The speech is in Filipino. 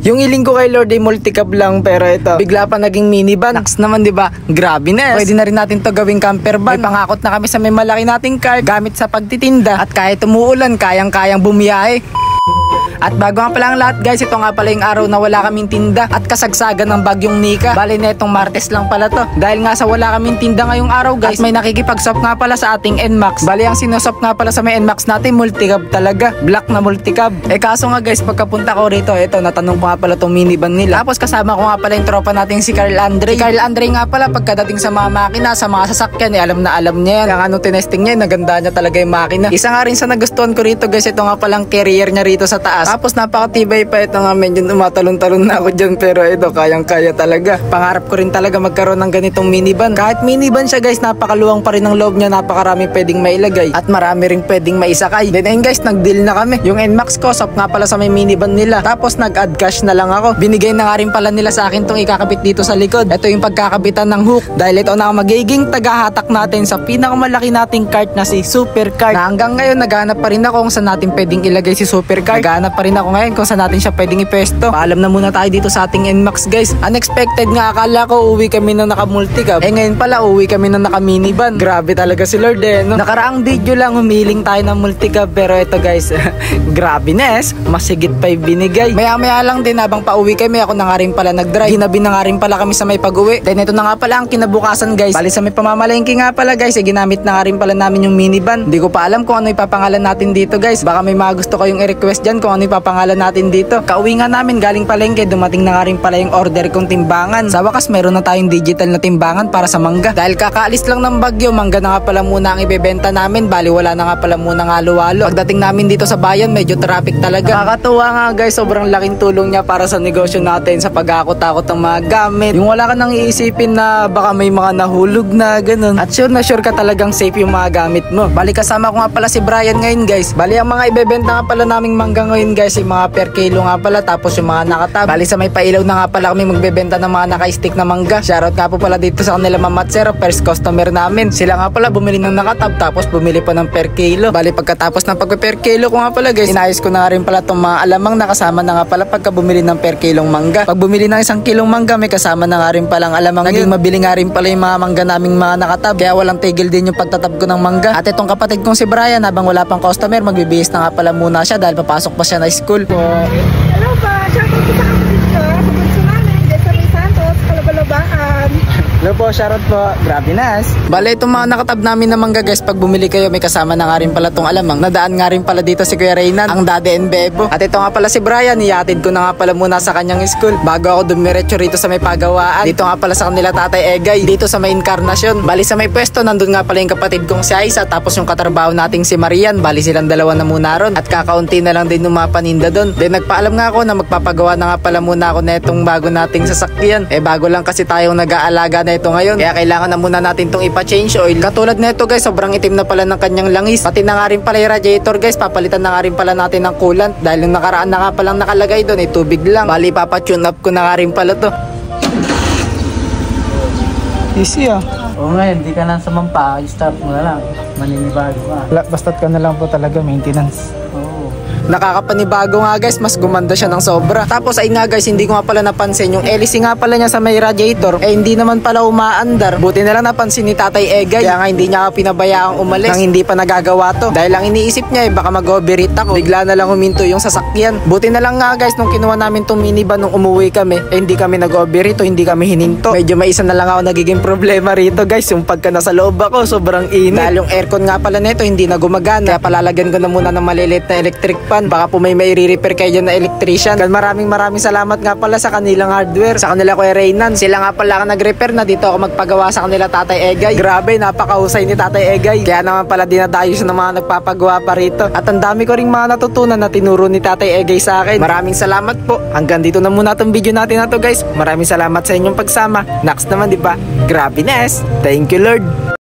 Yung iling ko kay Lord ay multicab lang, pero ito bigla pa naging minivan. Naks naman, 'di ba? Grabe na. Pwede na rin natin 'to gawing camper van. May pangakot na kami sa may malaki nating car gamit sa pagtitinda. At kahit umuulan, kayang-kayang bumiyahe. At bago nga pala ang lahat guys, ito nga pala yung araw na wala kaming tinda at kasagsagan ng bagyong Nika. Bali na itong Martes lang pala to. Dahil nga sa wala kaming tinda ngayong araw guys, at may nakikipag-shop nga pala sa ating NMAX. Bali ang sinusop nga pala sa may NMAX natin, multicab talaga. Black na multicab. Kaso nga guys, pagkapunta ko rito, ito natanong ko nga pala itong minivan nila. Tapos kasama ko nga pala yung tropa natin si Carl Andre. Si Carl Andre nga pala pagkadating sa mga makina, sa mga sasakyan, alam na alam niya yan. Yung ano tinesting niya, naganda niya talaga yung makina. Isa nga rin sa nagustuhan ko rito guys, ito nga palang carrier niya rito sa taas. Tapos napakatibay pa ito nga, medyo umatalon-talon na ako dyan, pero ito kayang-kaya talaga. Pangarap ko rin talaga magkaroon ng ganitong minivan. Kahit minivan siya guys, napakaluwang pa rin ang loob niya, napakarami pwedeng mailagay at marami rin pwedeng maisakay. Then ayun guys, nag-deal na kami. Yung NMAX ko, shop nga pala sa may minivan nila. Tapos nag-add cash na lang ako. Binigay na nga rin pala nila sa akin tong ikakabit dito sa likod. Ito yung pagkakabitan ng hook. Dahil ito na ang magiging tagahatak natin sa pinakamalaki nating cart na si Supercart. Na hanggang ngayon naghanap pa rin ako kung saan natin pwedeng ilagay si Supercart. Naghanap pa rin ako ngayon kung saan natin siya pwedeng ipesto. Paalam na muna tayo dito sa ating NMAX guys. Unexpected nga, akala ko uwi kami na naka-multicab. Ngayon pala uwi kami na naka-minivan. Grabe talaga si Lord no? Nakaraang video lang humiling tayo ng multicab, pero ito guys, grabe nes, masigit pa yung binigay. Maya-maya lang din habang pauwi kami, ako na nga rin pala nag-drive. Ginabi na nga rin pala kami sa may pag-uwi. Then ito na nga pala ang kinabukasan guys. Bali sa may pamamalengke nga pala guys, ginamit na nga rin pala namin yung minivan. Hindi ko pa alam kung ano ipapangalan natin dito guys. Baka may mga gusto kayong i-request dyan kung ano ipapangalan natin dito. Kauwi nga namin galing palengke, dumating na nga rin pala yung order kong timbangan. Sa wakas meron na tayong digital na timbangan para sa mangga. Dahil kakaalis lang ng bagyo, mangga na nga pala muna ang ibebenta namin. Bali wala na nga pala muna ng halo-halo. Pagdating namin dito sa bayan, medyo traffic talaga. Nakakatuwa nga guys, sobrang laking tulong niya para sa negosyo natin sa pag-akot-akot ng mga gamit. Yung wala ka nang iisipin na baka may mga nahulog na ganun. At sure na sure ka talagang safe yung mga gamit mo. Bali kasama ko nga pala si Brian ngayon guys. Bali ang mga ibebenta nga pala naming mangga ngayon guys, yung mga per kilo nga pala, tapos yung mga nakatab. Bali sa may pailaw na nga pala kami magbebenta ng mga naka-stick na mangga. Shoutout nga po pala dito sa kanila Mama Matsero, first customer namin. Sila nga pala bumili ng nakatab, tapos bumili pa ng per kilo. Bali pagkatapos ng pagpe-per kilo ko nga pala guys, inayos ko na nga rin pala itong mga alamang nakasama na nga pala pagka bumili ng per kilong mangga. Pag bumili ng 1 kilong mangga, may kasama na nga rin palang alamang. Naging mabili nga rin pala yung mga mangga naming mga nakatab, kaya walang tigil din yung pagtatab ko ng mangga. At itong kapatid kong si Brian, habang wala pang customer, magbibihis na nga pala muna siya dahil papasok pa siya na school. Hello pa, shoutout sa kapatid ko, sa bunso namin, Desiree Santos, Kalabalabaan. Hello po, shoutout po. Grabe nas. Bale, itong mga nakatab namin na mangga guys, pag bumili kayo, may kasama na nga rin pala tong alamang. Nadaan nga rin pala dito si Kuya Reynan, ang Daddy and Bebo. At ito nga pala si Brian, iatid ko na nga pala muna sa kanyang school bago ako dumiretso rito sa may pagawaan. Dito nga pala sa kanila Tatay Egay, dito sa may Encarnacion. Bali sa may pwesto, nandun nga pala yung kapatid kong si Aiza, tapos yung katrabaho nating si Marian. Bali silang dalawa na muna ron. At kakaunti na lang din ng mga paninda doon. Then nagpaalam nga ako na magpapagawa na nga pala muna ako na itong bago nating sasakyan. Bago lang kasi tayong nag-aalaga na ito ngayon, kaya kailangan na muna natin itong ipa-change oil. Katulad na ito guys, sobrang itim na pala ng kanyang langis. Pati na nga rin pala yung radiator guys, papalitan na nga rin pala natin ng coolant. Dahil yung nakaraan na nga palang nakalagay doon, tubig lang. Bali papatune up ko na nga rin pala to. Easy Oo nga, hindi ka lang sumampa, i-start mo na lang, maninibago ka. Basta't ka na lang po talaga, maintenance. Oo. Nakakapanibago nga guys, mas gumanda siya ng sobra. Tapos ay nga guys, hindi ko nga pala napansin yung LC nga pala niya sa may radiator, hindi naman pala umaandar. Buti na lang napansin ni Tatay Egay, kaya nga hindi niya ako pinabayaang umalis nang hindi pa nagagawa to. Dahil lang iniisip niya baka mag-overheat ako, bigla na lang huminto yung sasakyan. Buti na lang nga guys, nung kinuha namin tong minivan nung umuwi kami, hindi kami nag-overheat o hindi kami hininto. Medyo may isa na lang ako nagiging problema rito guys, yung pagka nasa loob ako, sobrang init. Dahil yung aircon nga pala nito hindi na gumagana, kaya palalagyan ko na muna ng maliliit na electric fan. Baka po may repair kayo dyan na electrician. Maraming salamat nga pala sa kanilang hardware, sa kanila Kuya Reynan. Sila nga pala nag-repair na dito ako magpagawa sa kanila Tatay Egay. Grabe, napakahusay ni Tatay Egay. Kaya naman pala dinadayo siya ng mga nagpapagawa pa rito. At ang dami ko ring mga natutunan na tinuro ni Tatay Egay sa akin. Maraming salamat po. Hanggang dito na muna tong video natin na to guys. Maraming salamat sa inyong pagsama. Next naman, di ba? Grabe nes. Thank you Lord.